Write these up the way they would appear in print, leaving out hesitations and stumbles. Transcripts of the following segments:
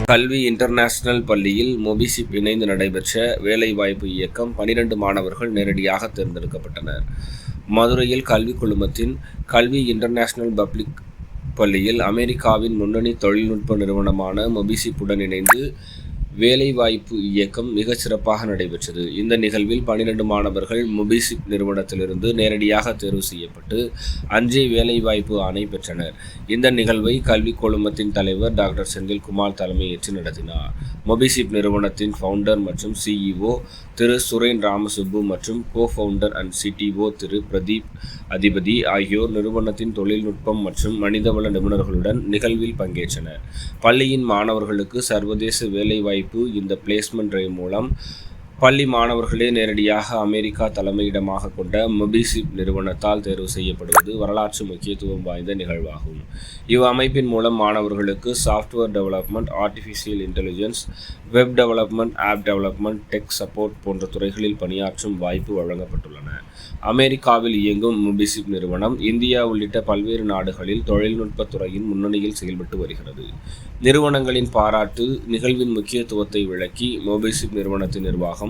கல்வி இன்டர்நேஷனல் பள்ளியில் மொபிசிப் இணைந்து நடைபெற்ற வேலைவாய்ப்பு இயக்கம் 12 மாணவர்கள் நேரடியாக தேர்ந்தெடுக்கப்பட்டனர். மதுரையில் கல்வி குழுமத்தின் கல்வி இன்டர்நேஷனல் பப்ளிக் பள்ளியில் அமெரிக்காவின் முன்னணி தொழில்நுட்ப நிறுவனமான மொபிசிப்புடன் இணைந்து வேலைவாய்ப்பு இயக்கம் மிகச் சிறப்பாக நடைபெற்றது. இந்த நிகழ்வில் 12 மாணவர்கள் மொபிசிப் நிறுவனத்திலிருந்து நேரடியாக தேர்வு செய்யப்பட்டு அன்றே வேலைவாய்ப்பு ஆணை பெற்றனர். இந்த நிகழ்வை கல்வி குழுமத்தின் தலைவர் டாக்டர் செந்தில்குமார் தலைமையேற்று நடத்தினார். மொபிசிப் நிறுவனத்தின் ஃபவுண்டர் மற்றும் சிஇஓ திரு சுரேன் ராமசுப்பு மற்றும் கோ-ஃபவுண்டர் அண்ட் சிடிஓ திரு பிரதீப் அதிபதி ஆகியோர் நிறுவனத்தின் தொழில்நுட்பம் மற்றும் மனிதவள நிபுணர்களுடன் நிகழ்வில் பங்கேற்றனர். பள்ளியின் மாணவர்களுக்கு சர்வதேச வேலைவாய்ப்பு இந்த பிளேஸ்மெண்ட் டிரைவ் மூலம் பள்ளி மாணவர்களே நேரடியாக அமெரிக்கா தலைமையிடமாக கொண்ட மொபிசிப் நிறுவனத்தால் தேர்வு செய்யப்படுவது வரலாற்று முக்கியத்துவம் வாய்ந்த நிகழ்வாகும். இவ்வமைப்பின் மூலம் மாணவர்களுக்கு software development, artificial intelligence, web development, app development, tech support போன்ற துறைகளில் பணியாற்றும் வாய்ப்பு வழங்கப்பட்டுள்ளன. அமெரிக்காவில் இயங்கும் மொபிசிப் நிறுவனம் இந்தியா உள்ளிட்ட பல்வேறு நாடுகளில் தொழில்நுட்பத் துறையின் முன்னணியில் செயல்பட்டு வருகிறது. நிறுவனங்களின் பாராட்டு நிகழ்வின் முக்கியத்துவத்தை விளக்கி மொபிசிப் நிறுவனத்தின் நிர்வாகம்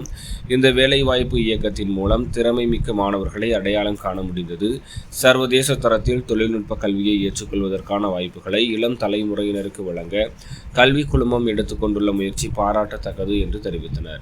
இந்த வேலைவாய்ப்பு இயக்கத்தின் மூலம் திறமை மிக்க மாணவர்களை அடையாளம் காண முடிந்தது. சர்வதேச தரத்தில் தொழில்நுட்ப கல்வியை ஏற்றுக்கொள்வதற்கான வாய்ப்புகளை இளம் தலைமுறையினருக்கு வழங்க கல்வி குழுமம் எடுத்துக்கொண்டுள்ள முயற்சி பாராட்டத்தக்கது என்று தெரிவித்தனர்.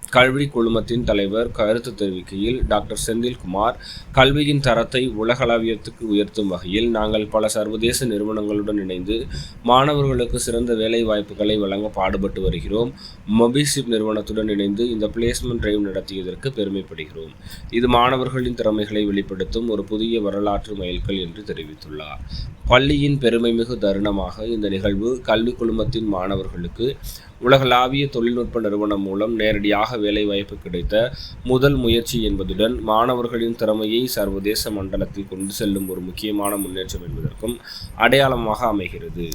கல்வி குழுமத்தின் தலைவர் கருத்து தெரிவிக்கையில், டாக்டர் செந்தில்குமார், கல்வியின் தரத்தை உலகளவியத்துக்கு உயர்த்தும் வகையில் நாங்கள் பல சர்வதேச நிறுவனங்களுடன் இணைந்து மாணவர்களுக்கு சிறந்த வேலை வாய்ப்புகளை வழங்க பாடுபட்டு வருகிறோம். மொபிசிப் நிறுவனத்துடன் இணைந்து இந்த பிளேஸ்மெண்ட் டிரைவ் நடத்தியதற்கு பெருமைப்படுகிறோம். இது மாணவர்களின் திறமைகளை வெளிப்படுத்தும் ஒரு புதிய வரலாற்று மைல்கல் என்று தெரிவித்துள்ளார். பள்ளியின் பெருமைமிகு தருணமாக இந்த நிகழ்வு கல்வி குழுமத்தின் மாணவர்களுக்கு உலகளாவிய தொழில்நுட்ப நிறுவனம் மூலம் நேரடியாக வேலைவாய்ப்பு கிடைத்த முதல் முயற்சி என்பதுடன் மாணவர்களின் திறமையை சர்வதேச மண்டலத்தில் கொண்டு செல்லும் ஒரு முக்கியமான முன்னேற்றம் என்பதற்கும் அடையாளமாக அமைகிறது.